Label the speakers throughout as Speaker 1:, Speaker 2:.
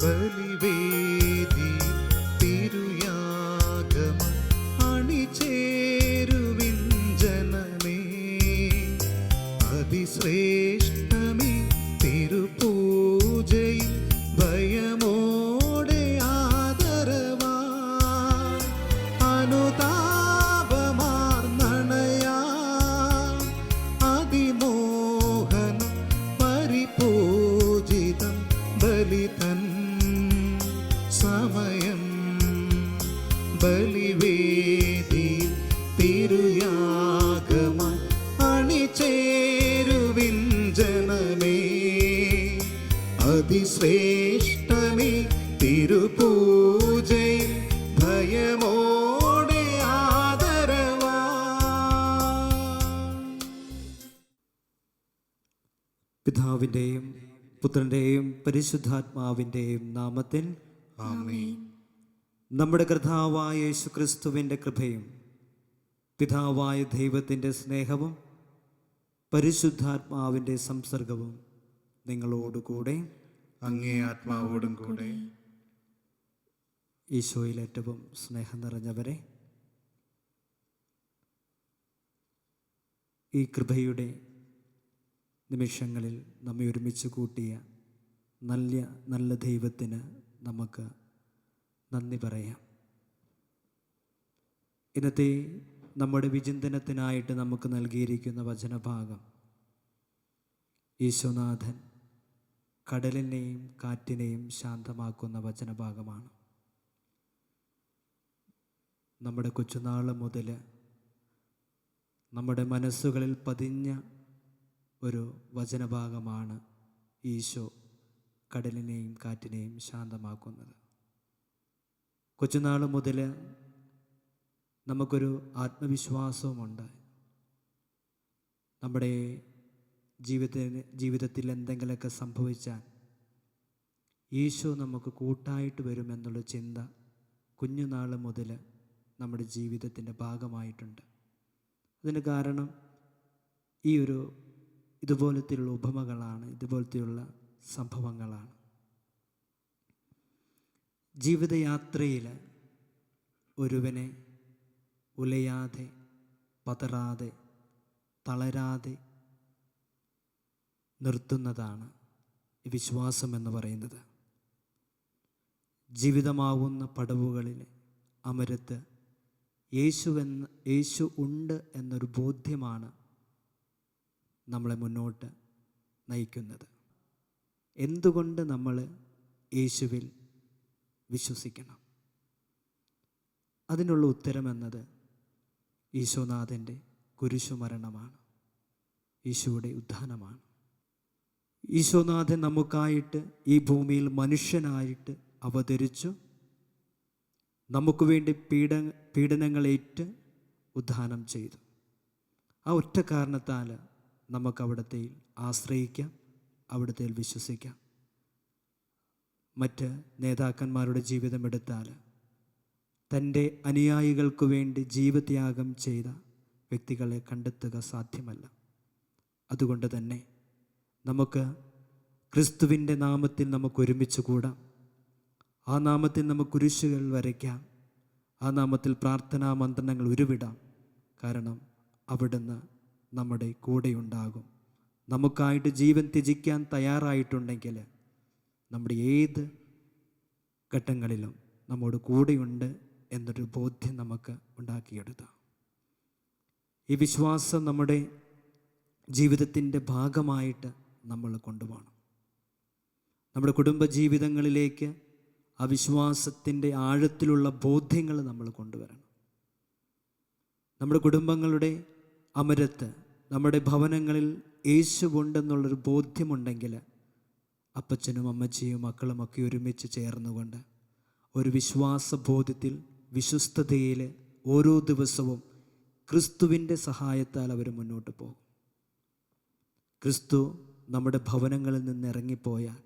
Speaker 1: ബലിവേദി തിരുയാഗമ അണിചേരുവിൻ ജനമേ, അതിശ്രേഷ്ഠമേ തിരുപൂജയിൽ ഭയമോടെ ആദരവാ അനുതാപമാർന്നണയാ അതിമോഹന പരിപൂജിതം ബലിതൻ സമയം. ബലിവേദി തിരുയാഗമ അണിചേരുവിൻ ജനമേ, അതിശ്രേഷ്ഠമേ തിരുപൂജയിൽ ഭയമോടെ ആദരവാ.
Speaker 2: പിതാവിൻ്റെയും പുത്രൻ്റെയും പരിശുദ്ധാത്മാവിൻ്റെയും നാമത്തിൽ
Speaker 1: ആമേൻ.
Speaker 2: നമ്മുടെ കർത്താവായ യേശുക്രിസ്തുവിൻ്റെ കൃപയും പിതാവായ ദൈവത്തിൻ്റെ സ്നേഹവും പരിശുദ്ധാത്മാവിൻ്റെ സംസർഗവും നിങ്ങളോടുകൂടെ
Speaker 1: അങ്ങേ ആത്മാവോടും കൂടെ.
Speaker 2: ഈശോയിൽ ഏറ്റവും സ്നേഹം നിറഞ്ഞവരെ, ഈ കൃപയുടെ നിമിഷങ്ങളിൽ നമ്മെ ഒരുമിച്ച് കൂട്ടിയ നല്ല ദൈവത്തിന് നമുക്ക് നന്ദി പറയാം. ഇന്നത്തെ നമ്മുടെ വിചിന്തനത്തിനായിട്ട് നമുക്ക് നൽകിയിരിക്കുന്ന വചനഭാഗം ഈശോനാഥൻ കടലിനെയും കാറ്റിനെയും ശാന്തമാക്കുന്ന വചനഭാഗമാണ്. നമ്മുടെ കൊച്ചുനാൾ മുതൽ നമ്മുടെ മനസ്സുകളിൽ പതിഞ്ഞ ഒരു വചനഭാഗമാണ് ഈശോ കടലിനെയും കാറ്റിനെയും ശാന്തമാക്കുന്നത്. കൊച്ചുനാൾ മുതൽ നമുക്കൊരു ആത്മവിശ്വാസവുമുണ്ട്. നമ്മുടെ ജീവിതത്തിൽ എന്തെങ്കിലുമൊക്കെ സംഭവിച്ചാൽ ഈശോ നമുക്ക് കൂട്ടായിട്ട് വരുമെന്നുള്ള ചിന്ത കുഞ്ഞുനാൾ മുതൽ നമ്മുടെ ജീവിതത്തിൻ്റെ ഭാഗമായിട്ടുണ്ട്. അതിന് കാരണം ഇതുപോലത്തെയുള്ള ഉപമകളാണ്, ഇതുപോലത്തെയുള്ള സംഭവങ്ങളാണ്. ജീവിതയാത്രയിൽ ഒരുവനെ ഉലയാതെ, പതറാതെ, തളരാതെ നിർത്തുന്നതാണ് വിശ്വാസം എന്ന് പറയുന്നത്. ജീവിതമാവുന്ന പടവുകളിൽ അമരത്ത് യേശു ഉണ്ട് എന്നൊരു ബോധ്യമാണ് നമ്മളെ മുന്നോട്ട് നയിക്കുന്നത്. എന്തുകൊണ്ട് നമ്മൾ യേശുവിൽ വിശ്വസിക്കണം? അതിനുള്ള ഉത്തരമെന്നത് ഈശോനാഥൻ്റെ കുരിശുമരണമാണ്, ഈശോയുടെ ഉത്ഥാനമാണ്. ഈശോനാഥൻ നമുക്കായിട്ട് ഈ ഭൂമിയിൽ മനുഷ്യനായിട്ട് അവതരിച്ചു, നമുക്ക് വേണ്ടി പീഡനങ്ങളേറ്റ് ഉത്ഥാനം ചെയ്തു. ആ ഒറ്റ കാരണത്താൽ നമുക്ക് അവിടത്തെ ആശ്രയിക്കാം, അവിടത്തെ വിശ്വസിക്കാം. മറ്റ് നേതാക്കന്മാരുടെ ജീവിതം എടുത്താൽ തൻ്റെ അനുയായികൾക്ക് വേണ്ടി ജീവത്യാഗം ചെയ്ത വ്യക്തികളെ കണ്ടെത്തുക സാധ്യമല്ല. അതുകൊണ്ട് തന്നെ നമുക്ക് ക്രിസ്തുവിൻ്റെ നാമത്തിൽ നമുക്ക് ഒരുമിച്ച് കൂടാം. ആ നാമത്തിൽ നമുക്ക് കുരിശുകൾ വരയ്ക്കാം, ആ നാമത്തിൽ പ്രാർത്ഥനാ മന്ത്രങ്ങൾ ഉരുവിടാം. കാരണം അവിടുന്ന് നമ്മുടെ കൂടെയുണ്ടാകും. നമുക്കായിട്ട് ജീവൻ ത്യജിക്കാൻ തയ്യാറായിട്ടുണ്ടെങ്കിൽ നമ്മുടെ ഏത് ഘട്ടങ്ങളിലും നമ്മോട് കൂടെയുണ്ട് എന്നൊരു ബോധ്യം നമുക്ക് ഉണ്ടാക്കിയെടുത്താം. ഈ വിശ്വാസം നമ്മുടെ ജീവിതത്തിൻ്റെ ഭാഗമായിട്ട് നമ്മൾ കൊണ്ടുപോകണം. നമ്മുടെ കുടുംബജീവിതങ്ങളിലേക്ക് ആ വിശ്വാസത്തിൻ്റെ ആഴത്തിലുള്ള ബോധ്യങ്ങൾ നമ്മൾ കൊണ്ടുവരണം. നമ്മുടെ കുടുംബങ്ങളുടെ അമരത്ത്, നമ്മുടെ ഭവനങ്ങളിൽ യേശുവുണ്ടെന്നുള്ളൊരു ബോധ്യമുണ്ടെങ്കിൽ അപ്പച്ചനും അമ്മച്ചിയും മക്കളുമൊക്കെ ഒരുമിച്ച് ചേർന്നുകൊണ്ട് ഒരു വിശ്വാസബോധത്തിൽ, വിശ്വസ്തതയിൽ ഓരോ ദിവസവും ക്രിസ്തുവിൻ്റെ സഹായത്താൽ അവർ മുന്നോട്ട് പോകും. ക്രിസ്തു നമ്മുടെ ഭവനങ്ങളിൽ നിന്ന് ഇറങ്ങിപ്പോയാൽ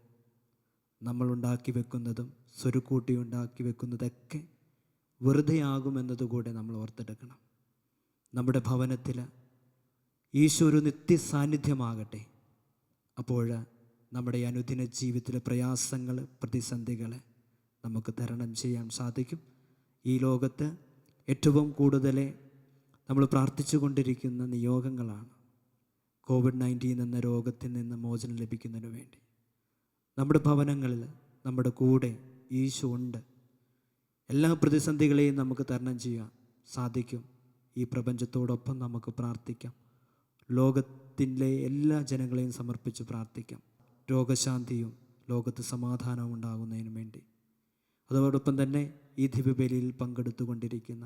Speaker 2: നമ്മൾ ഉണ്ടാക്കി വെക്കുന്നതും സ്വരുക്കൂട്ടി ഉണ്ടാക്കി വെക്കുന്നതൊക്കെ വെറുതെയാകുമെന്നതുകൂടെ നമ്മൾ ഓർത്തെടുക്കണം. നമ്മുടെ ഭവനത്തിൽ ഈശോ ഒരു നിത്യസാന്നിധ്യമാകട്ടെ. അപ്പോൾ നമ്മുടെ അനുദിന ജീവിതത്തിലെ പ്രയാസങ്ങൾ, പ്രതിസന്ധികളെ നമുക്ക് തരണം ചെയ്യാൻ സാധിക്കും. ഈ ലോകത്ത് ഏറ്റവും കൂടുതൽ നമ്മൾ പ്രാർത്ഥിച്ചു കൊണ്ടിരിക്കുന്ന നിയോഗങ്ങളാണ് COVID-19 എന്ന രോഗത്തിൽ നിന്ന് മോചനം ലഭിക്കുന്നതിന് വേണ്ടി. നമ്മുടെ ഭവനങ്ങളിൽ നമ്മുടെ കൂടെ ഈശോ ഉണ്ട്. എല്ലാ പ്രതിസന്ധികളെയും നമുക്ക് തരണം ചെയ്യാൻ സാധിക്കും. ഈ പ്രപഞ്ചത്തോടൊപ്പം നമുക്ക് പ്രാർത്ഥിക്കാം. ലോകത്തിലെ എല്ലാ ജനങ്ങളെയും സമർപ്പിച്ച് പ്രാർത്ഥിക്കാം. രോഗശാന്തിയും ലോകത്ത് സമാധാനവും ഉണ്ടാകുന്നതിന് വേണ്ടി. അതോടൊപ്പം തന്നെ ഈ ദിവ്യബലിയിൽ പങ്കെടുത്തുകൊണ്ടിരിക്കുന്ന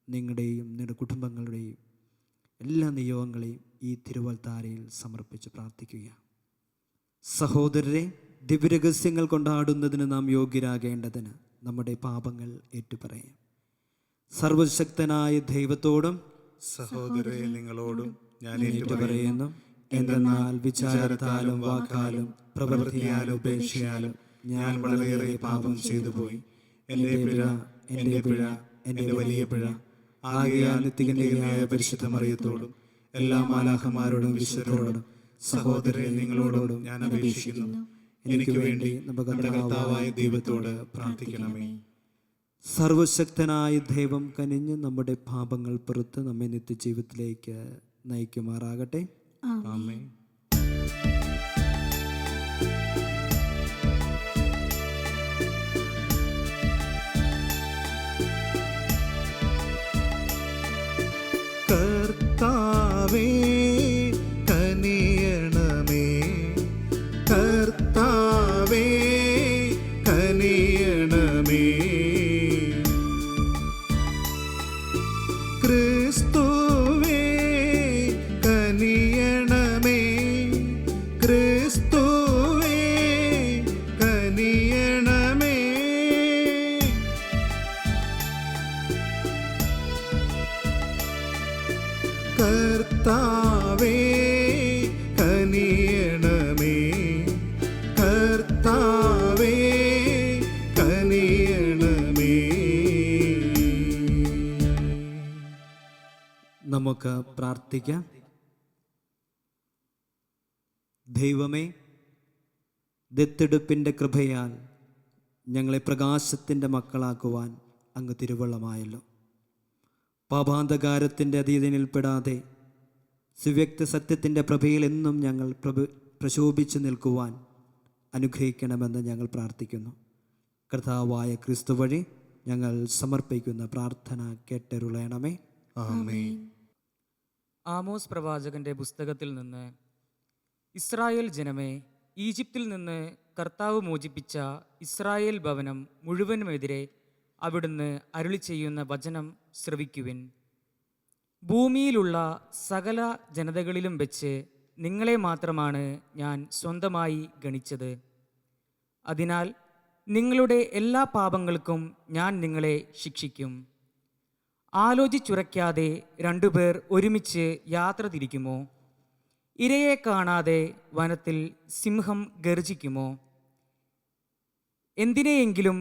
Speaker 2: നിങ്ങളുടെയും നിങ്ങളുടെ കുടുംബങ്ങളുടെയും എല്ലാ നിയോഗങ്ങളെയും ഈ തിരുവൽത്താരയിൽ സമർപ്പിച്ച് പ്രാർത്ഥിക്കുക. സഹോദരരെ, ദിവ്യരഹസ്യങ്ങൾ കൊണ്ടാടുന്നതിന് നാം യോഗ്യരാകേണ്ടതിന് നമ്മുടെ പാപങ്ങൾ ഏറ്റുപറയാം. സർവശക്തനായ ദൈവത്തോടും
Speaker 1: സഹോദരരെ നിങ്ങളോടും ഞാൻ
Speaker 2: ഏറ്റുപറയുന്നു. എന്തെന്നാൽ വിചാരത്താലും വാക്കാലും പ്രവൃത്തിയാലും ഉപേക്ഷയാലും ഞാൻ വളരെയേറെ പാപം ചെയ്തു പോയി. എൻ്റെ പിഴ, എൻ്റെ പിഴ, എൻ്റെ വലിയ പിഴ. ആകയാൽ നിത്യകന്യകയായ പരിശുദ്ധ മറിയത്തോടും എല്ലാ മാലാഖമാരോടും വിശുദ്ധരോടും സഹോദരരെ നിങ്ങളോടും ഞാൻ അപേക്ഷിക്കുന്നു. എനിക്ക് വേണ്ടി നമ്മുടെ കർത്താവായ ദൈവത്തോട് പ്രാർത്ഥിക്കണമേ. സർവശക്തനായ ദൈവം കനിഞ്ഞ് നമ്മുടെ പാപങ്ങൾ പുറത്ത് നമ്മെ നിത്യജീവിതത്തിലേക്ക് നയിക്കുമാറാകട്ടെ.
Speaker 1: ആമേൻ. കർത്താവേ കനിയണമേ, കർത്താവേ കനിയണമേ. ക്രിസ്തുവേ കനിയണമേ, ക്രിസ്തുവേ കനിയണമേ. കർത്താവേ കനിയണമേ, കർത്താവേ കനിയണമേ.
Speaker 2: നമുക്ക് പ്രാർത്ഥിക്കാം. ദൈവമേ, ദത്തെടുപ്പിൻ്റെ കൃപയാൽ ഞങ്ങളെ പ്രകാശത്തിൻ്റെ മക്കളാക്കുവാൻ അങ്ങ് തിരുവള്ളമായല്ലോ. പാപാന്ധകാരത്തിൻ്റെ അധീനയിൽപ്പെടാതെ സുവ്യക്ത സത്യത്തിൻ്റെ പ്രഭയിൽ എന്നും ഞങ്ങൾ പ്രശോഭിച്ചു നിൽക്കുവാൻ അനുഗ്രഹിക്കണമെന്ന് ഞങ്ങൾ പ്രാർത്ഥിക്കുന്നു. കർത്താവായ ക്രിസ്തു വഴി ഞങ്ങൾ സമർപ്പിക്കുന്ന പ്രാർത്ഥന കേട്ടരുളയണമേ.
Speaker 1: ആമേൻ.
Speaker 3: ആമോസ് പ്രവാചകന്റെ പുസ്തകത്തിൽ നിന്ന്: ഇസ്രായേൽ ജനമേ, ഈജിപ്തിൽ നിന്ന് കർത്താവ് മോചിപ്പിച്ച ഇസ്രായേൽ ഭവനം മുഴുവനുമെതിരെ അവിടുന്ന് അരുളി ചെയ്യുന്ന വചനം ശ്രവിക്കുവിൻ. ഭൂമിയിലുള്ള സകല ജനതകളിലും വെച്ച് നിങ്ങളെ മാത്രമാണ് ഞാൻ സ്വന്തമായി ഗണിച്ചത്. അതിനാൽ നിങ്ങളുടെ എല്ലാ പാപങ്ങൾക്കും ഞാൻ നിങ്ങളെ ശിക്ഷിക്കും. ആലോചിച്ചുറയ്ക്കാതെ രണ്ടുപേർ ഒരുമിച്ച് യാത്ര തിരിക്കുമോ? ഇരയെ കാണാതെ വനത്തിൽ സിംഹം ഗർജിക്കുമോ? എന്തിനെയെങ്കിലും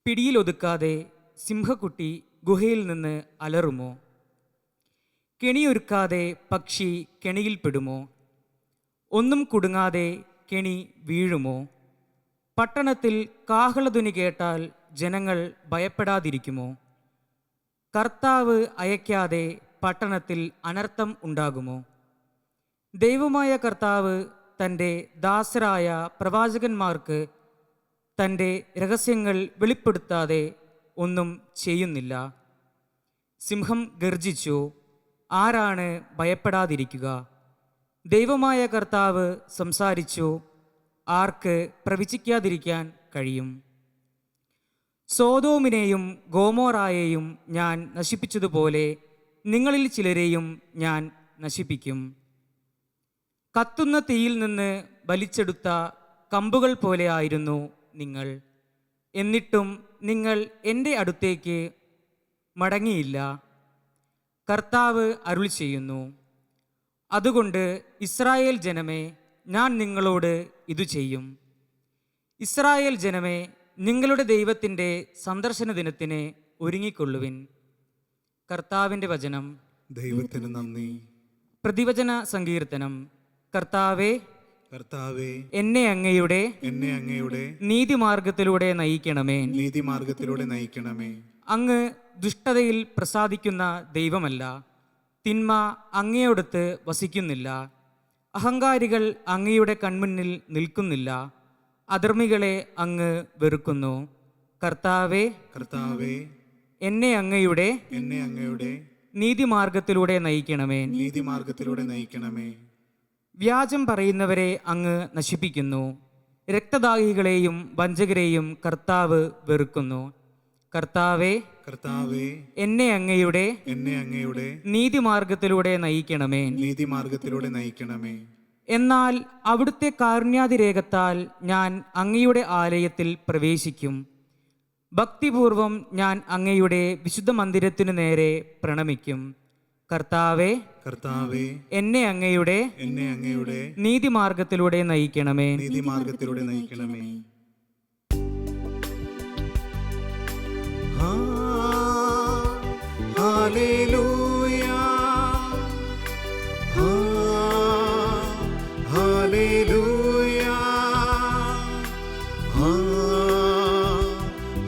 Speaker 3: പിടിയിലൊതുക്കാതെ സിംഹക്കുട്ടി ഗുഹയിൽ നിന്ന് അലറുമോ? കെണിയൊരുക്കാതെ പക്ഷി കെണിയിൽപ്പെടുമോ? ഒന്നും കുടുങ്ങാതെ കെണി വീഴുമോ? പട്ടണത്തിൽ കാഹളധ്വനി കേട്ടാൽ ജനങ്ങൾ ഭയപ്പെടാതിരിക്കുമോ? കർത്താവ് അയക്കാതെ പട്ടണത്തിൽ അനർത്ഥം ഉണ്ടാകുമോ? ദൈവമായ കർത്താവ് തൻ്റെ ദാസരായ പ്രവാചകന്മാർക്ക് തൻ്റെ രഹസ്യങ്ങൾ വെളിപ്പെടുത്താതെ ഒന്നും ചെയ്യുന്നില്ല. സിംഹം ഗർജിച്ചു, ആരാണ് ഭയപ്പെടാതിരിക്കുക? ദൈവമായ കർത്താവ് സംസാരിച്ചു, ആർക്ക് പ്രവചിക്കാതിരിക്കാൻ കഴിയും? സോദോമിനെയും ഗോമോറായെയും ഞാൻ നശിപ്പിച്ചതുപോലെ നിങ്ങളിൽ ചിലരെയും ഞാൻ നശിപ്പിക്കും. കത്തുന്ന തീയിൽ നിന്ന് വലിച്ചെടുത്ത കമ്പുകൾ പോലെയായിരുന്നു നിങ്ങൾ. എന്നിട്ടും നിങ്ങൾ എൻ്റെ അടുത്തേക്ക് മടങ്ങിയില്ല. കർത്താവ് അരുളി ചെയ്യുന്നു. അതുകൊണ്ട് ഇസ്രായേൽ ജനമേ, ഞാൻ നിങ്ങളോട് ഇതു ചെയ്യും. ഇസ്രായേൽ ജനമേ, നിങ്ങളുടെ ദൈവത്തിൻ്റെ സന്ദർശന ദിനത്തിന് ഒരുങ്ങിക്കൊള്ളുവിൻ. കർത്താവിൻ്റെ വചനം.
Speaker 1: ദൈവത്തിന് നന്ദി.
Speaker 3: പ്രതിവചന സങ്കീർത്തനം. കർത്താവേ,
Speaker 1: കർത്താവേ,
Speaker 3: എന്നെ അങ്ങയുടെ നീതിമാർഗത്തിലൂടെ നയിക്കണമേ.
Speaker 1: നീതിമാർഗത്തിലൂടെ നയിക്കണമേ.
Speaker 3: അങ്ങ് ദുഷ്ടതയിൽ പ്രസാദിക്കുന്ന ദൈവമല്ല, തിന്മ അങ്ങയോടത്ത് വസിക്കുന്നില്ല. അഹങ്കാരികൾ അങ്ങയുടെ കൺമുന്നിൽ നിൽക്കുന്നില്ല, അധർമ്മികളെ അങ്ങ് വെറുക്കുന്നു. കർത്താവേ, എന്നെ അങ്ങയുടെ നീതിമാർഗത്തിലൂടെ നയിക്കണമേ.
Speaker 1: നീതിമാർഗത്തിലൂടെ നയിക്കണമേ.
Speaker 3: വ്യാജം പറയുന്നവരെ അങ്ങ് നശിപ്പിക്കുന്നു, രക്തദാഹികളെയും വഞ്ചകരെയും കർത്താവ് വെറുക്കുന്നു. കർത്താവേ, എന്നെ അങ്ങയുടെ നീതിമാർഗത്തിലൂടെ നയിക്കണമേ.
Speaker 1: നീതിമാർഗത്തിലൂടെ നയിക്കണമേ.
Speaker 3: എന്നാൽ അവിടുത്തെ കാരുണ്യാതിരേകത്താൽ ഞാൻ അങ്ങയുടെ ആലയത്തിൽ പ്രവേശിക്കും. ഭക്തിപൂർവം ഞാൻ അങ്ങയുടെ വിശുദ്ധ മന്ദിരത്തിനു നേരെ പ്രണമിക്കും. കർത്താവേ, എന്നെ അങ്ങയുടെ നീതിമാർഗത്തിലൂടെ നയിക്കണമേ.
Speaker 1: നീതിമാർഗത്തിലൂടെ നയിക്കണമേ. Hallelujah, hallelujah,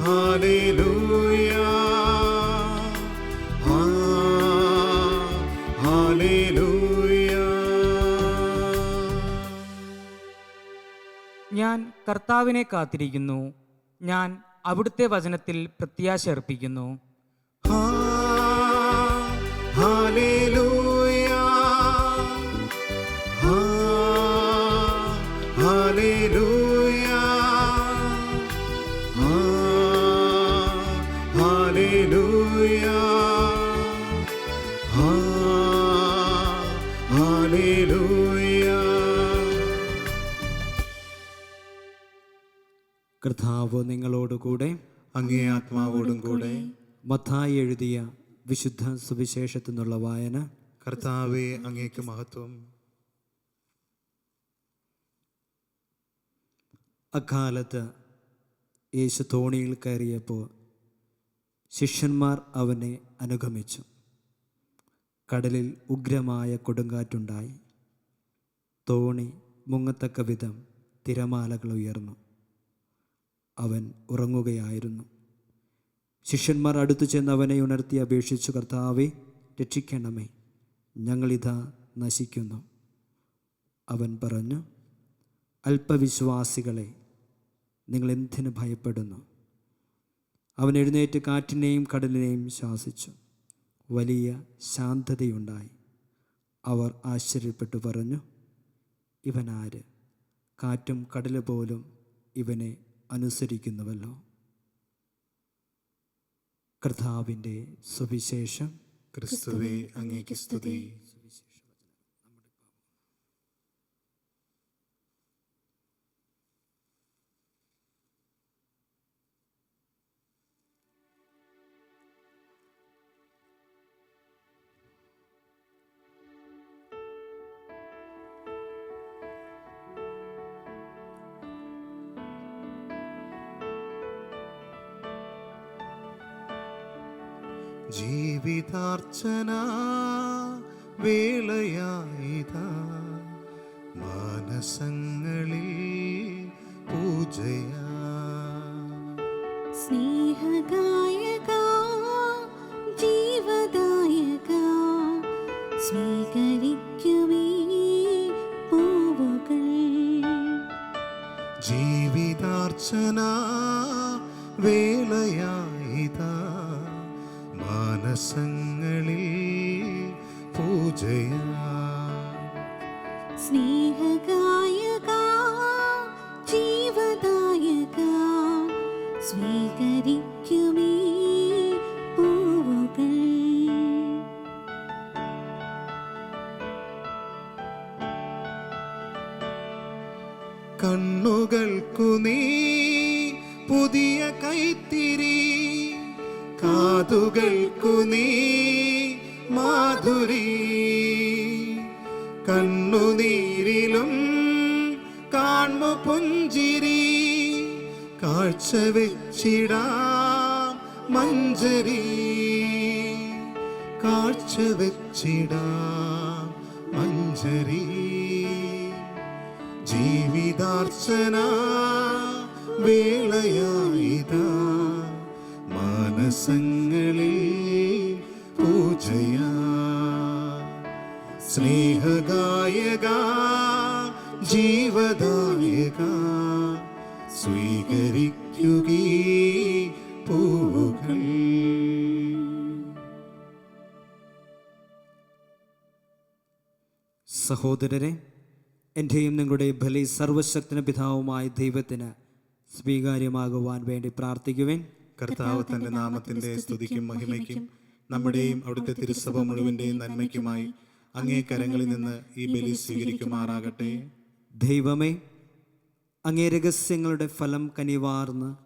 Speaker 1: hallelujah, hallelujah.
Speaker 3: ഞാൻ കർത്താവിനെ കാത്തിരിക്കുന്നു, ഞാൻ അവിടുത്തെ വചനത്തിൽ പ്രത്യാശ അർപ്പിക്കുന്നു.
Speaker 1: Hallelujah, hallelujah, hallelujah, hallelujah.
Speaker 2: കർത്താവ് നിങ്ങളോടുകൂടെ,
Speaker 1: അങ്ങേ ആത്മാവോടും കൂടെ.
Speaker 2: മത്തായി എഴുതിയ വിശുദ്ധ സുവിശേഷത്തിൽ നിന്നുള്ള വായന.
Speaker 1: കർത്താവേ, അങ്ങേക്ക് മഹത്വം.
Speaker 2: അക്കാലത്ത് യേശു തോണിയിൽ കയറിയപ്പോൾ ശിഷ്യന്മാർ അവനെ അനുഗമിച്ചു. കടലിൽ ഉഗ്രമായ കൊടുങ്കാറ്റുണ്ടായി. തോണി മുങ്ങത്തക്ക വിധം തിരമാലകൾ ഉയർന്നു. അവൻ ഉറങ്ങുകയായിരുന്നു. ശിഷ്യന്മാർ അടുത്തു ചെന്ന് അവനെ ഉണർത്തി അപേക്ഷിച്ചു, കർത്താവേ, രക്ഷിക്കണമേ, ഞങ്ങളിതാ നശിക്കുന്നു. അവൻ പറഞ്ഞു, അല്പവിശ്വാസികളെ, നിങ്ങൾ എന്തിനു ഭയപ്പെടുന്നു? അവൻ എഴുന്നേറ്റ് കാറ്റിനെയും കടലിനെയും ശാസിച്ചു. വലിയ ശാന്തതയുണ്ടായി. അവർ ആശ്ചര്യപ്പെട്ടു പറഞ്ഞു, ഇവനാര്? കാറ്റും കടൽ പോലും ഇവനെ അനുസരിക്കുന്നുവല്ലോ. കർത്താവിൻ്റെ സുവിശേഷം.
Speaker 1: ക്രിസ്തുവേ, അങ്ങേക്ക് സ്തുതി. ജീവിതാർച്ചന വേളയായിതാ, മാനസങ്ങളിൽ പൂജയാ.
Speaker 4: സ്നേഹഗായക, ജീവദായക, സ്വീകരിക്കുമീ പൂവുകൾ.
Speaker 1: ജീവിതാർച്ചന വേളയായിതാ, മാനസങ്ങളിൽ പൂജയാ.
Speaker 4: സ്നേഹഗായക, ജീവദായക, സ്വീകരിക്കുമീ പൂവുകൾ.
Speaker 1: കണ്ണുകൾക്കു നീ പുതിയ കൈത്തിരി, കാതുകൾക്കു നീ മാധുരി. കണ്ണുനീരിലും കാൺമു പുഞ്ചിരി, കാഴ്ചവെച്ചിടാം മഞ്ജരി, കാഴ്ചവെച്ചിടാം മഞ്ജരി. ജീവിതാർച്ചന വേളയായിതാ മാനസങ്ങളിൽ പൂജയാ സ്നേഹഗായക ജീവദായക സ്വീകരിക്കുകീ പൂവുകൾ.
Speaker 2: സഹോദരരെ, എൻ്റെയും നിങ്ങളുടെ ബലി സർവശക്തന പിതാവുമായ ദൈവത്തിന് സ്വീകാര്യമാകുവാൻ വേണ്ടി പ്രാർത്ഥിക്കുവേൻ.
Speaker 1: കർത്താവ് തന്റെ നാമത്തിന്റെ സ്തുതിക്കും മഹിമയ്ക്കും നമ്മുടെയും അവിടുത്തെ തിരുസഭ മുഴുവന്റെയും നന്മയ്ക്കുമായി അങ്ങേ കരങ്ങളിൽ നിന്ന് ഈ ബലി സ്വീകരിക്കുമാറാകട്ടെ.
Speaker 2: ദൈവമേ, അങ്ങേ രഹസ്യങ്ങളുടെ ഫലം കനിവാർന്ന്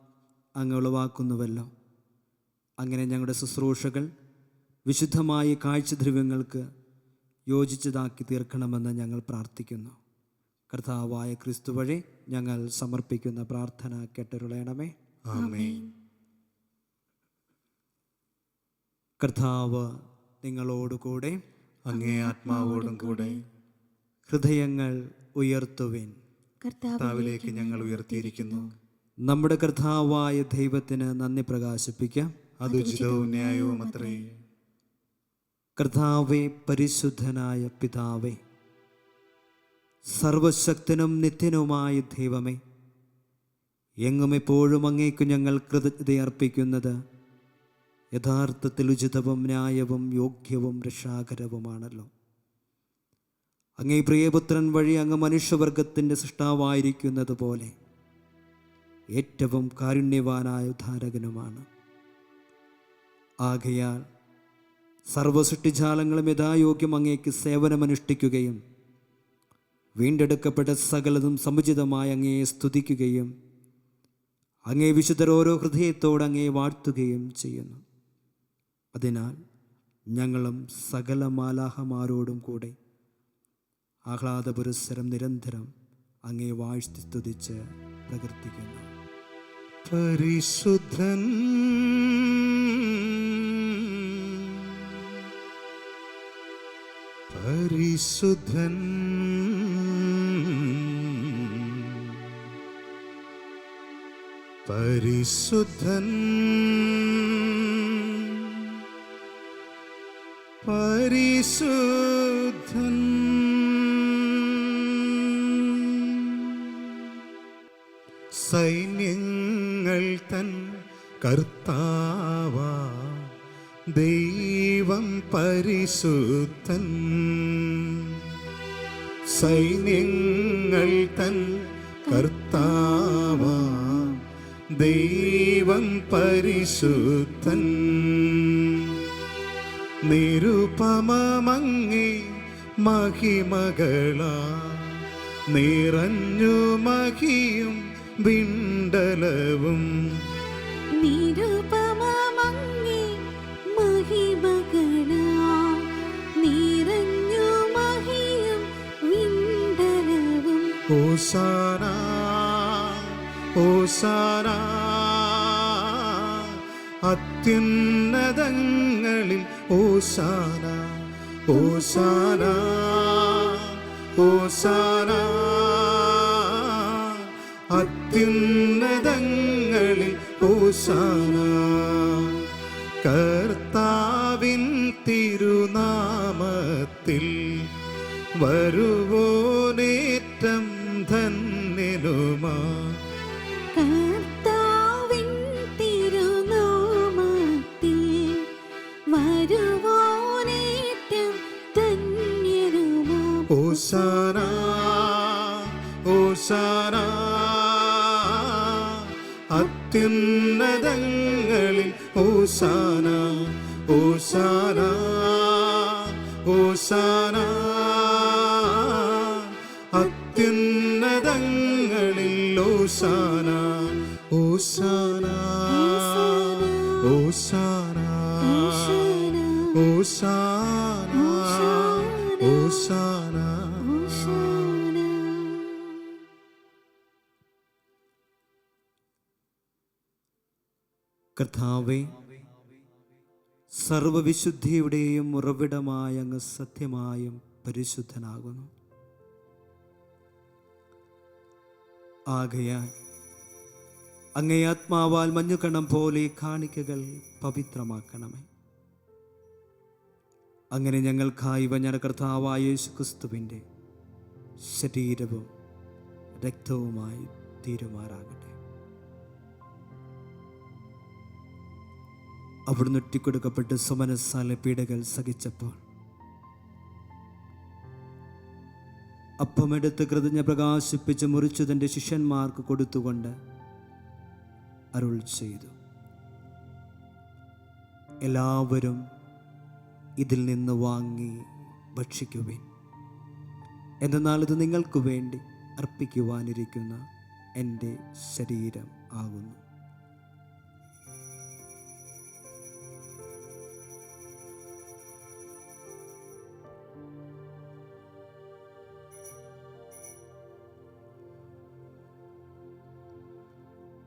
Speaker 2: അങ്ങ് ഉളവാക്കുന്നുവല്ലോ. അങ്ങനെ ഞങ്ങളുടെ ശുശ്രൂഷകൾ വിശുദ്ധമായ കാഴ്ചദ്രവ്യങ്ങൾക്ക് യോജിച്ചതാക്കി തീർക്കണമെന്ന് ഞങ്ങൾ പ്രാർത്ഥിക്കുന്നു. കർത്താവായ ക്രിസ്തു വഴി ഞങ്ങൾ സമർപ്പിക്കുന്ന പ്രാർത്ഥന കേട്ടരുളയണമേ.
Speaker 1: ആമേൻ.
Speaker 2: കർത്താവ് നിങ്ങളോടുകൂടെ,
Speaker 1: അങ്ങേ ആത്മാവോടും കൂടെ.
Speaker 2: ഹൃദയങ്ങൾ ഉയർത്തുവിൻ.
Speaker 1: കർത്താവിലേക്ക് ഞങ്ങൾ ഉയർത്തിയിരിക്കുന്നു.
Speaker 2: നമ്മുടെ കർത്താവായ ദൈവത്തിന് നന്ദി പ്രകാശിപ്പിക്കാം.
Speaker 1: അത് ഉചിതവും ന്യായവും അത്രേ.
Speaker 2: കർത്താവേ, പരിശുദ്ധനായ പിതാവേ, സർവശക്തനും നിത്യനുമായ ദൈവമേ, എങ്ങും എപ്പോഴും അങ്ങേക്കു ഞങ്ങൾ കൃതജ്ഞതയർപ്പിക്കുന്നത് യഥാർത്ഥത്തിൽ ഉചിതവും ന്യായവും യോഗ്യവും രക്ഷാകരവുമാണല്ലോ. അങ്ങേ പ്രിയപുത്രൻ വഴി അങ്ങ് മനുഷ്യവർഗത്തിൻ്റെ സൃഷ്ടാവായിരിക്കുന്നത് പോലെ ഏറ്റവും കാരുണ്യവാനായ ഉദ്ധാരകനുമാണ്. ആകയാൽ സർവസൃഷ്ടിജാലങ്ങളും യഥായോഗ്യം അങ്ങേക്ക് സേവനമനുഷ്ഠിക്കുകയും വീണ്ടെടുക്കപ്പെട്ട സകലതും സമുചിതമായി അങ്ങയെ സ്തുതിക്കുകയും അങ്ങേ വിശുദ്ധർ ഓരോ ഹൃദയത്തോട് അങ്ങയെ വാഴ്ത്തുകയും ചെയ്യുന്നു. അതിനാൽ ഞങ്ങളും സകല മാലാഹമാരോടും കൂടെ ആഹ്ലാദപുരസ്സരം നിരന്തരം അങ്ങേ വാഴ്ത്തി സ്തുതിച്ച് പ്രകീർത്തിക്കുന്നു.
Speaker 1: പരിശുദ്ധൻ പരിശുദ്ധൻ പരിശുദ്ധൻ പരിശുദ്ധൻ. സൈന്യങ്ങൾ തൻ കർത്താവ ദൈവം പരിശുദ്ധൻ. സൈന്യങ്ങൾ തൻ കർത്താവ ദൈവം പരിശുദ്ധൻ. നിരുപമമങ്ങേ മഹിമകളാ നിറഞ്ഞു മഹിയും വിണ്ടലവും.
Speaker 4: നിരുപമമങ്ങേ മഹിമകളാൽ നിറഞ്ഞു മഹിയും വിണ്ടലവും.
Speaker 1: ഓശാന ഓശാന അത്യുന്നതങ്ങളിൽ ഓശാന ഓശാന ഓശാന അത്യുന്നതങ്ങളിൽ ഓശാന. കർത്താവിൻ തിരുനാമത്തിൽ വരുവോനേറ്റം ധന്യനുമാ.
Speaker 4: കർത്താവിൻ തിരുനാമത്തിൽ വരുവോനേറ്റം ധന്യരുമാം.
Speaker 1: ഓശാന ഓശാന അത്യുന്നതങ്ങളിൽ ഓശാന ഓശാന ഓശാന അത്യുന്നതങ്ങളിൽ ഓശാന ഓശാന ഓശാന ഓശാന ഓശാന.
Speaker 2: കർത്താവേ, സർവവിശുദ്ധിയുടെയും ഉറവിടമായ അങ്ങ് സത്യമായും പരിശുദ്ധനാകുന്നു. ആകയാൽ അങ്ങേ ആത്മാവാൽ മഞ്ഞുകണം പോലെ കാണിക്കകൾ പവിത്രമാക്കണമേ. അങ്ങനെ ഞങ്ങൾക്കായി ഞങ്ങളുടെ കർത്താവായ യേശുക്രിസ്തുവിൻ്റെ ശരീരവും രക്തവുമായി തീരുമാറാകട്ടെ. അവിടുന്ന് ഒറ്റിക്കൊടുക്കപ്പെട്ട് സുമനസ്സാലെ പീഡകൾ സഹിച്ചപ്പോൾ അപ്പമെടുത്ത് കൃതജ്ഞ പ്രകാശിപ്പിച്ച് മുറിച്ചു തൻ്റെ ശിഷ്യന്മാർക്ക് കൊടുത്തുകൊണ്ട് അരുൾ ചെയ്തു, എല്ലാവരും ഇതിൽ നിന്ന് വാങ്ങി ഭക്ഷിക്കുവിൻ. എന്തെന്നാൽ ഇത് നിങ്ങൾക്ക് വേണ്ടി അർപ്പിക്കുവാനിരിക്കുന്ന എൻ്റെ ശരീരം ആകുന്നു.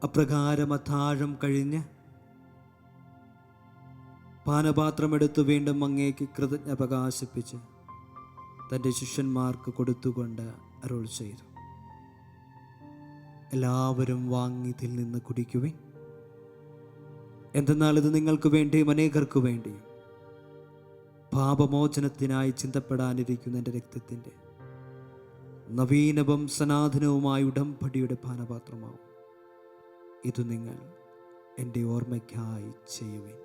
Speaker 2: അപ്രകാരം അത്താഴം കഴിഞ്ഞ് പാനപാത്രമെടുത്തു വീണ്ടും അങ്ങേക്ക് കൃതജ്ഞ പ്രകാശിപ്പിച്ച് തൻ്റെ ശിഷ്യന്മാർക്ക് കൊടുത്തുകൊണ്ട് അരുൾ ചെയ്തു, എല്ലാവരും വാങ്ങി ഇതിൽ നിന്ന് കുടിക്കുവിൻ. എന്തെന്നാൽ ഇത് നിങ്ങൾക്ക് വേണ്ടിയും അനേകർക്ക് വേണ്ടിയും പാപമോചനത്തിനായി ചിന്തപ്പെടാനിരിക്കുന്ന എൻ്റെ രക്തത്തിൻ്റെ നവീനവും സനാതനവുമായ ഉടമ്പടിയുടെ പാനപാത്രമാവും. ഇത് നിങ്ങൾ എൻ്റെ ഓർമ്മയ്ക്കായി ചെയ്യുവിൻ.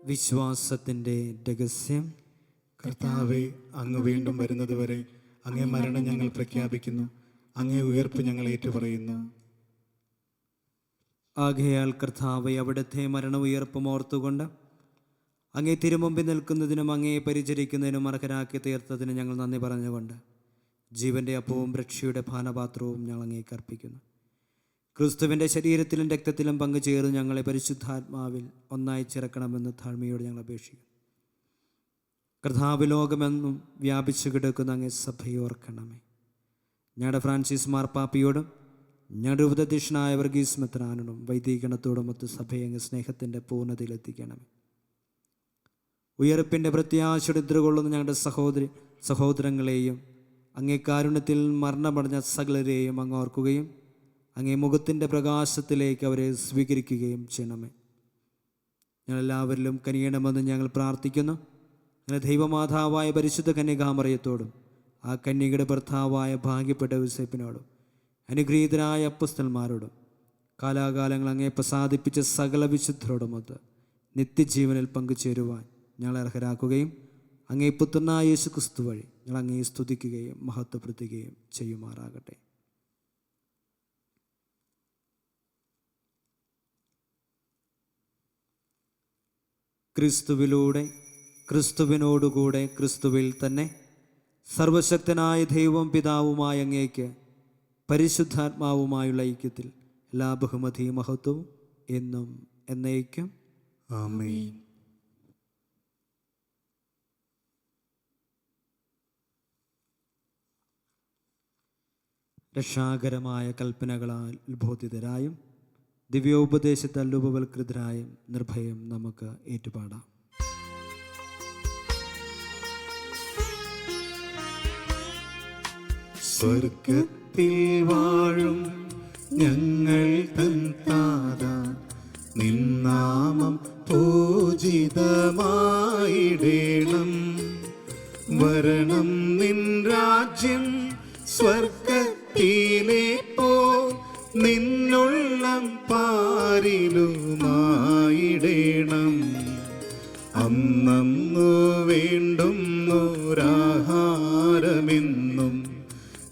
Speaker 2: വിശ്വാസത്തിൻ്റെ രഹസ്യം.
Speaker 1: കർത്താവെ, അങ്ങ് വീണ്ടും വരുന്നതുവരെ അങ്ങേ മരണം ഞങ്ങൾ പ്രഖ്യാപിക്കുന്നു, അങ്ങേ ഉയർപ്പ് ഞങ്ങൾ ഏറ്റുപറയുന്നു.
Speaker 2: ആകയാൽ കർത്താവെ, അവിടുത്തെ മരണ ഉയർപ്പും ഓർത്തുകൊണ്ട് അങ്ങേ തിരുമുമ്പിൽ നിൽക്കുന്നതിനും അങ്ങയെ പരിചരിക്കുന്നതിനും അർഹരാക്കി തീർത്തതിന് ഞങ്ങൾ നന്ദി പറഞ്ഞുകൊണ്ട് ജീവൻ്റെ അപ്പവും രക്ഷയുടെ പാനപാത്രവും ഞങ്ങൾ അങ്ങേക്ക് അർപ്പിക്കുന്നു. ക്രിസ്തുവിൻ്റെ ശരീരത്തിലും രക്തത്തിലും പങ്കുചേർന്ന് ഞങ്ങളെ പരിശുദ്ധാത്മാവിൽ ഒന്നായി ചേർക്കണമെന്ന് താഴ്മയോട് ഞങ്ങൾ അപേക്ഷിക്കുന്നു. കർത്താവ്, ലോകമെന്നും വ്യാപിച്ചു കിടക്കുന്ന അങ്ങേ സഭയെ ഓർക്കണമേ. ഞങ്ങളുടെ ഫ്രാൻസിസ് മാർപ്പാപ്പിയോടും ഞങ്ങളുടെ ഉപദേശനായ വർഗീസ് മെത്രാനോടും വൈദികണത്തോടും ഒത്ത് സഭയെ അങ്ങ് സ്നേഹത്തിൻ്റെ പൂർണ്ണതയിലെത്തിക്കണമേ. ഉയർപ്പിൻ്റെ പ്രത്യാശയുടെ എതിർകൊള്ളുന്ന ഞങ്ങളുടെ സഹോദരങ്ങളെയും അങ്ങേ കാരുണ്യത്തിൽ മരണമടഞ്ഞ സകലരെയും അങ്ങ് ഓർക്കുകയും അങ്ങേ മുഖത്തിൻ്റെ പ്രകാശത്തിലേക്ക് അവരെ സ്വീകരിക്കുകയും ചെയ്യണമേ. ഞങ്ങളെല്ലാവരിലും കനിയണമെന്ന് ഞങ്ങൾ പ്രാർത്ഥിക്കുന്നു. അങ്ങനെ ദൈവമാതാവായ പരിശുദ്ധ കന്യകാമറിയത്തോടും ആ കന്യകയുടെ ഭർത്താവായ ഭാഗ്യപ്പെട്ട യോസേപ്പിനോടും അനുഗ്രഹീതരായ അപ്പസ്തലന്മാരോടും കാലാകാലങ്ങൾ അങ്ങേ പ്രസാദിപ്പിച്ച സകല വിശുദ്ധരോടുമൊത്ത് നിത്യജീവനിൽ പങ്കുചേരുവാൻ ഞങ്ങളെ അർഹരാക്കുകയും അങ്ങേ പുത്രനായ യേശുക്രിസ്തു വഴി ഞങ്ങൾ അങ്ങേ സ്തുതിക്കുകയും മഹത്വപ്പെടുത്തുകയും ചെയ്യുമാറാകട്ടെ. ക്രിസ്തുവിലൂടെ, ക്രിസ്തുവിനോടുകൂടെ, ക്രിസ്തുവിൽ തന്നെ സർവശക്തനായ ദൈവം പിതാവുമായ അങ്ങേക്ക് പരിശുദ്ധാത്മാവുമായുള്ള ഐക്യത്തിൽ എല്ലാ ബഹുമതിയും മഹത്വവും എന്നും എന്നേക്കും
Speaker 1: ആമേൻ.
Speaker 2: രക്ഷാകരമായ കൽപ്പനകളാൽ ഉത്ബോധിതരായും ദിവ്യോപദേശത്താൽ രൂപവൽകൃതരായും നിർഭയം നമുക്ക് ഏറ്റുപാടാം.
Speaker 1: സ്വർഗത്തിൽ വാഴും ഞങ്ങൾ തൻ താതാ, നിന്നാമം പൂജിതമായിടേണം. വരണം നിൻ രാജ്യം സ്വർഗത്തിലെ പോ, നിന്നുള്ളം പാരിലുമായിടേണം. അന്നന്നു വേണ്ടുന്നൊരാഹാരമെന്നും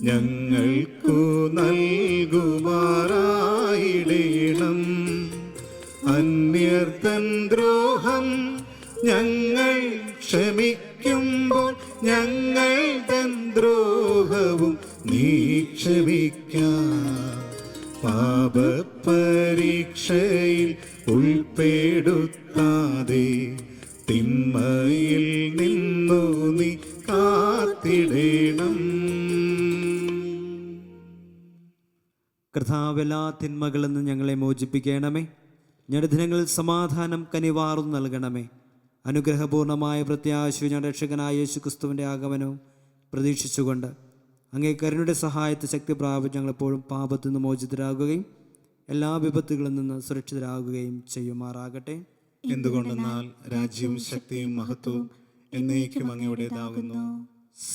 Speaker 1: ഞങ്ങൾക്കു നൽകുമാറായിടേണം. അന്യർത്തൻ ദ്രോഹം ഞങ്ങൾ ക്ഷമിക്കുമ്പോൾ ഞങ്ങൾ തൻ ദ്രോഹവും നീ ക്ഷമിക്കാം. പാപപരീക്ഷയിൽ ഉൾപ്പെടുത്താതെ തിന്മയിൽ നിന്നു നീ കാത്തിടേണം.
Speaker 2: കർത്താവ്, എല്ലാ തിന്മകളിൽ നിന്ന് ഞങ്ങളെ മോചിപ്പിക്കണമേ. ഞങ്ങളുടെ ദിനങ്ങളിൽ സമാധാനം കനിവാർന്നു നൽകണമേ. അനുഗ്രഹപൂർണമായ പ്രത്യാശ ഞങ്ങളുടെ രക്ഷകനായ യേശു ക്രിസ്തുവിൻ്റെ ആഗമനവും പ്രതീക്ഷിച്ചുകൊണ്ട് അങ്ങേ കരുണയുടെ സഹായത്തെ ശക്തി പ്രാപിച്ച് ഞങ്ങളെപ്പോഴും പാപത്തിൽ നിന്ന് മോചിതരാകുകയും എല്ലാ വിപത്തുകളിൽ നിന്ന് സുരക്ഷിതരാകുകയും ചെയ്യുമാറാകട്ടെ.
Speaker 1: എന്തുകൊണ്ടെന്നാൽ രാജ്യവും ശക്തിയും മഹത്വവും എന്നേക്കും അങ്ങയുടേതാകുന്നു.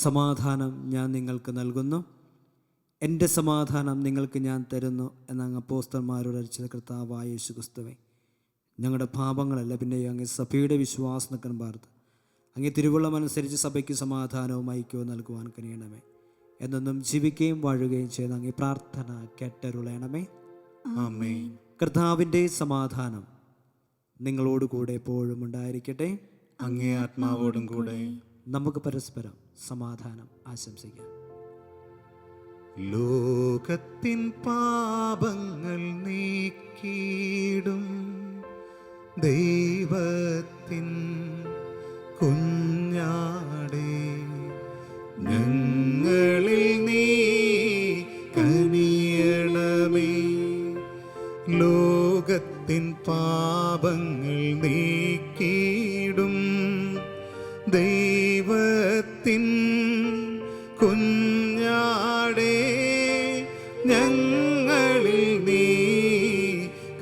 Speaker 2: സമാധാനം ഞാൻ നിങ്ങൾക്ക് നൽകുന്നു, എൻ്റെ സമാധാനം നിങ്ങൾക്ക് ഞാൻ തരുന്നു എന്നങ്ങ് അപ്പോസ്തലന്മാരോട് അരിച്ച കർത്താവായ യേശു ക്രിസ്തുവേ, ഞങ്ങളുടെ പാപങ്ങളല്ല പിന്നെയും അങ്ങേ സഭയുടെ വിശ്വാസനക്കൻ പാർത്ത് അങ്ങേ തിരുവുള്ളമനുസരിച്ച് സഭയ്ക്ക് സമാധാനവും ഐക്യവും നൽകുവാൻ കഴിയണമേ. എന്നൊന്നും ജീവിക്കുകയും വാഴുകയും ചെയ്യുന്ന അങ്ങേ പ്രാർത്ഥന കേട്ടരുളയണമേ.
Speaker 1: ആമേൻ.
Speaker 2: കർത്താവിൻ്റെ സമാധാനം നിങ്ങളോടുകൂടെ എപ്പോഴും ഉണ്ടായിരിക്കട്ടെ.
Speaker 1: അങ്ങേ ആത്മാവോടും കൂടെ.
Speaker 2: നമുക്ക് പരസ്പരം സമാധാനം ആശംസിക്കാം.
Speaker 1: ലോകത്തിൻ പാപങ്ങൾ നീക്കിയിടും ദൈവത്തിൻ കുഞ്ഞാടേ, ഞങ്ങളിൽ നീ കനിയണമേ. ലോകത്തിൻ പാപങ്ങൾ നീക്കിയിടും ദൈവത്തിൻ കുഞ്ഞാടേ, ഞങ്ങളിൽ നീ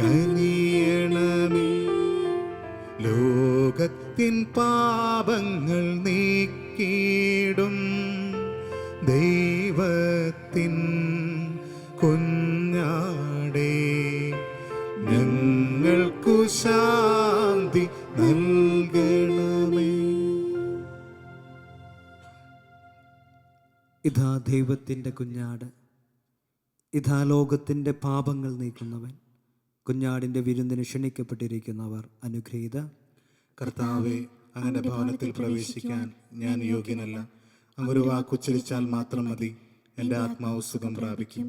Speaker 1: കനിയണമേ. ലോകത്തിൻ പാപങ്ങൾ നീക്കിയിടും ദൈവത്തിൻ കുഞ്ഞാടേ, ഞങ്ങൾക്കു ശാന്തി നൽകണമേ.
Speaker 2: ഇതാ ദൈവത്തിൻ്റെ കുഞ്ഞാട്, ഇതാ ലോകത്തിൻ്റെ പാപങ്ങൾ നീക്കുന്നവൻ. കുഞ്ഞാടിൻ്റെ വിരുന്നിന് ക്ഷണിക്കപ്പെട്ടിരിക്കുന്നവർ അനുഗ്രഹീത.
Speaker 1: കർത്താവെ, അങ്ങയുടെ ഭവനത്തിൽ പ്രവേശിക്കാൻ ഞാൻ യോഗ്യനല്ല. അങ്ങൊരു വാക്കുച്ചരിച്ചാൽ മാത്രം മതി, എൻ്റെ ആത്മാവ് സുഖം പ്രാപിക്കും.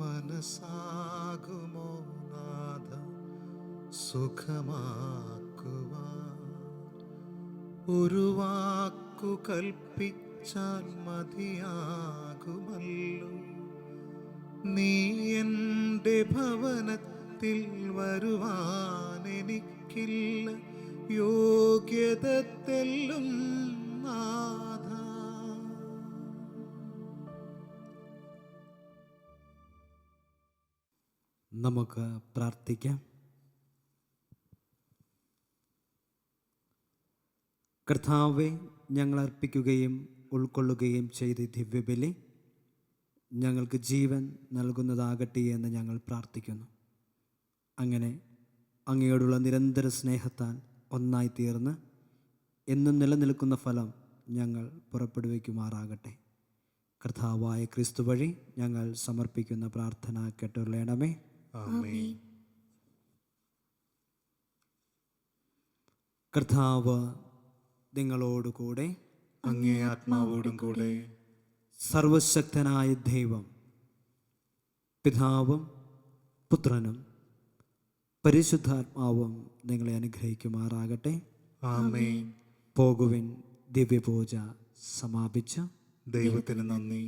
Speaker 1: മനസ്സാകുമോ നാഥ സുഖമാക്കുവാൻ, ഒരു വാക്കു കൽപ്പിച്ചാൽ മതിയാകുമല്ലോ. നീ എൻ്റെ ഭവനത്തിൽ വരുവാൻ എനിക്കില്ല യോഗ്യത തെല്ലും നാഥ.
Speaker 2: നമുക്ക് പ്രാർത്ഥിക്കാം. കർത്താവെ, ഞങ്ങൾ അർപ്പിക്കുകയും ഉൾക്കൊള്ളുകയും ചെയ്ത ദിവ്യബലി ഞങ്ങൾക്ക് ജീവൻ നൽകുന്നതാകട്ടെ എന്ന് ഞങ്ങൾ പ്രാർത്ഥിക്കുന്നു. അങ്ങനെ അങ്ങയോടുള്ള നിരന്തര സ്നേഹത്താൽ ഒന്നായി തീർന്ന് എന്നും നിലനിൽക്കുന്ന ഫലം ഞങ്ങൾ പുറപ്പെടുവിക്കുമാറാകട്ടെ. കർത്താവായ ക്രിസ്തു വഴി ഞങ്ങൾ സമർപ്പിക്കുന്ന പ്രാർത്ഥന കേട്ടുള്ളണമേ.
Speaker 1: ആമേൻ.
Speaker 2: കർത്താവ് നിങ്ങളോടുകൂടെ.
Speaker 1: അങ്ങേ ആത്മാവോടും കൂടെ.
Speaker 2: സർവശക്തനായ ദൈവം പിതാവും പുത്രനും പരിശുദ്ധാത്മാവും നിങ്ങളെ അനുഗ്രഹിക്കുമാറാകട്ടെ.
Speaker 1: ആമേൻ.
Speaker 2: പോകുവിൻ, ദിവ്യപൂജ സമാപിച്ചു.
Speaker 1: ദൈവത്തിന് നന്ദി.